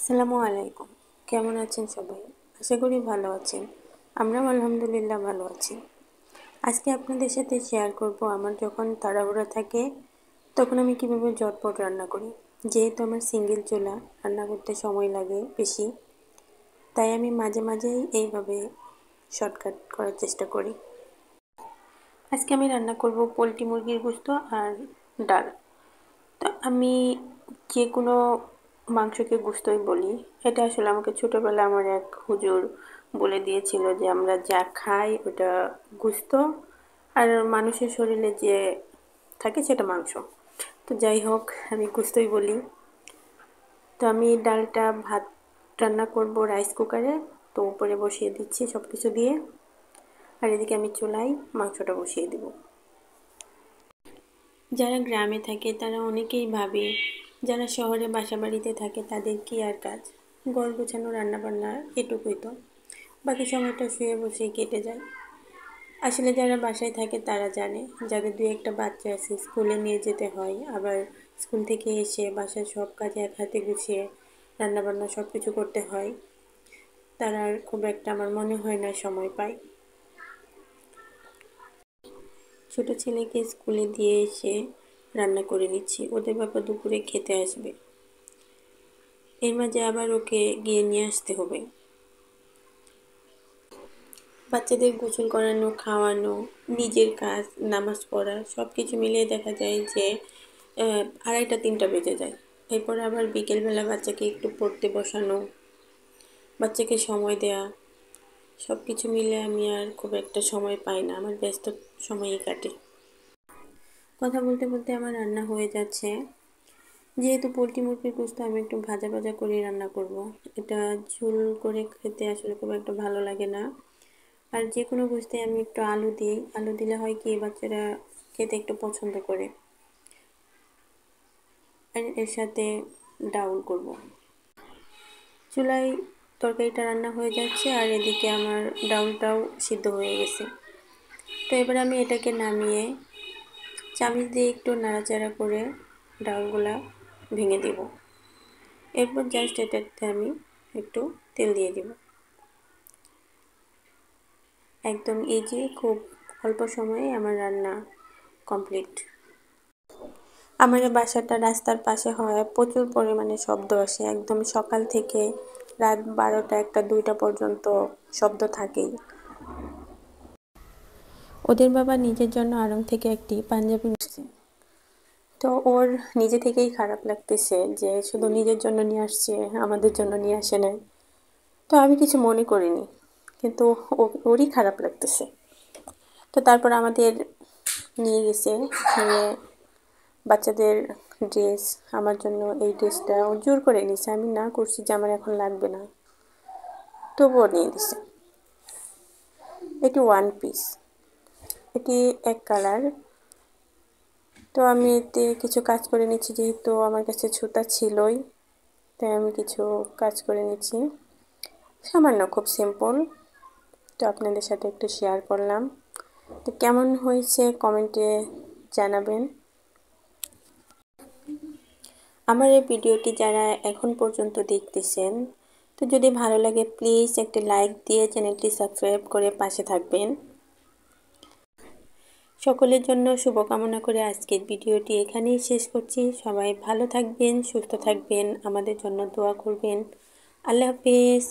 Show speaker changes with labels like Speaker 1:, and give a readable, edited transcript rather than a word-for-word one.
Speaker 1: আসসালামু আলাইকুম। কেমন আছেন সবাই? আশা করি ভালো আছেন। আমরাও আলহামদুলিল্লাহ ভালো আছি। আজকে আপনাদের সাথে শেয়ার করব আমার যখন তাড়াহুড়া থাকে তখন আমি কীভাবে ঝটপট রান্না করি। যেহেতু আমার সিঙ্গেল চুলা, রান্না করতে সময় লাগে বেশি, তাই আমি মাঝে মাঝেই এইভাবে শর্টকাট করার চেষ্টা করি। আজকে আমি রান্না করব পোলট্রি মুরগির গোশত আর ডাল। তো আমি যে কোনো মাংসকে গোশতই বলি। এটা আসলে আমাকে ছোটোবেলায় আমার এক হুজুর বলে দিয়েছিল যে আমরা যা খাই ওটা গোশত, আর মানুষের শরীরে যে থাকে সেটা মাংস। তো যাই হোক, আমি গোশতই বলি। তো আমি ডালটা ভাত রান্না করব রাইস কুকারে, তো উপরে বসিয়ে দিচ্ছি সব কিছু দিয়ে, আর এদিকে আমি চুলায় মাংসটা বসিয়ে দেব। যারা গ্রামে থাকে তারা অনেকেই ভাবে যারা শহরে বাসা বাড়িতে থাকে তাদের কি আর কাজ, ঘর গোছানো রান্নাবান্না এটুকুই তো, বাকি সময়টা শুয়ে বসেই কেটে যায়। আসলে যারা বাসায় থাকে তারা জানে, যাদের দুই একটা বাচ্চা আছে স্কুলে নিয়ে যেতে হয়, আবার স্কুল থেকে এসে বাসার সব কাজ এক হাতে গুছিয়ে রান্নাবান্না সব কিছু করতে হয়, তারা আর খুব একটা আমার মনে হয় না সময় পায়। ছোট ছেলেকে স্কুলে দিয়ে এসে রান্না করে নিচ্ছি, ওদের বাবা দুপুরে খেতে আসবে, এর মাঝে আবার ওকে গিয়ে নিয়ে আসতে হবে। বাচ্চাদের গোসল করানো, খাওয়ানো, নিজের কাজ, নামাজ পড়া সব কিছু মিলিয়ে দেখা যায় যে 2:30-3টা বেজে যায়। এরপর আবার বিকেলবেলা বাচ্চাকে একটু পড়তে বসানো, বাচ্চাকে সময় দেয়া, সব কিছু মিলে আমি আর খুব একটা সময় পাই না, আমার ব্যস্ত সময়ই কাটে। কথা বলতে বলতে আমার রান্না হয়ে যাচ্ছে। যেহেতু পোলট্রি মুরগির গোশত আমি একটু ভাজা ভাজা করে রান্না করব, এটা ঝোল করে খেতে আসলে খুব একটা ভালো লাগে না। আর যে কোনো গোশতে আমি একটু আলু দিই, আলু দিলে হয় কি বাচ্চারা খেতে একটু পছন্দ করে। আর এর সাথে ডাউল করব। চুলায় তরকারিটা রান্না হয়ে যাচ্ছে আর এদিকে আমার ডাউলটাও সিদ্ধ হয়ে গেছে। তো এবার আমি এটাকে নামিয়ে চামচ দিয়ে একটু নাড়াচাড়া করে ডাউলগুলা ভেঙে দেব। এরপর জাস্ট এটাতে আমি একটু তেল দিয়ে দেব। একদম ইজি, খুব অল্প সময়ে আমার রান্না কমপ্লিট। আমার বাসাটা রাস্তার পাশে হয়, প্রচুর পরিমাণে শব্দ আসে, একদম সকাল থেকে রাত 12টা 1টা 2টা পর্যন্ত শব্দ থাকেই। ওদের বাবা নিজের জন্য আড়ং থেকে একটি পাঞ্জাবি নিয়েছে, তো ওর নিজে থেকেই খারাপ লাগতেছে যে শুধু নিজের জন্য নিয়ে আসছে, আমাদের জন্য নিয়ে আসে নাই। তো আমি কিছু মনে করিনি, কিন্তু ওরই খারাপ লাগতেছে। তো তারপর আমাদের নিয়ে গেছে, নিয়ে বাচ্চাদের ড্রেস, আমার জন্য এই ড্রেসটা ও জোর করে নিছে, আমি না করছি যে আমার এখন লাগবে না, তবুও নিয়ে দিছে। এটি ওয়ান পিস, এটি এক কালার। তো আমি এতে কিছু কাজ করে নিচ্ছি, যেহেতু আমার কাছে ছুতা ছিলই, তাই আমি কিছু কাজ করে নিচ্ছি, সামান্য, খুব সিম্পল। তো আপনাদের সাথে একটু শেয়ার করলাম। তো কেমন হয়েছে কমেন্টে জানাবেন। আমার এই ভিডিওটি যারা এখন পর্যন্ত দেখতেছেন, তো যদি ভালো লাগে প্লিজ একটা লাইক দিয়ে চ্যানেলটি সাবস্ক্রাইব করে পাশে থাকবেন। সকলের জন্য শুভকামনা করে আজকের ভিডিওটি এখানেই শেষ করছি। সবাই ভালো থাকবেন, সুস্থ থাকবেন, আমাদের জন্য দোয়া করবেন। আল্লাহ হাফেজ।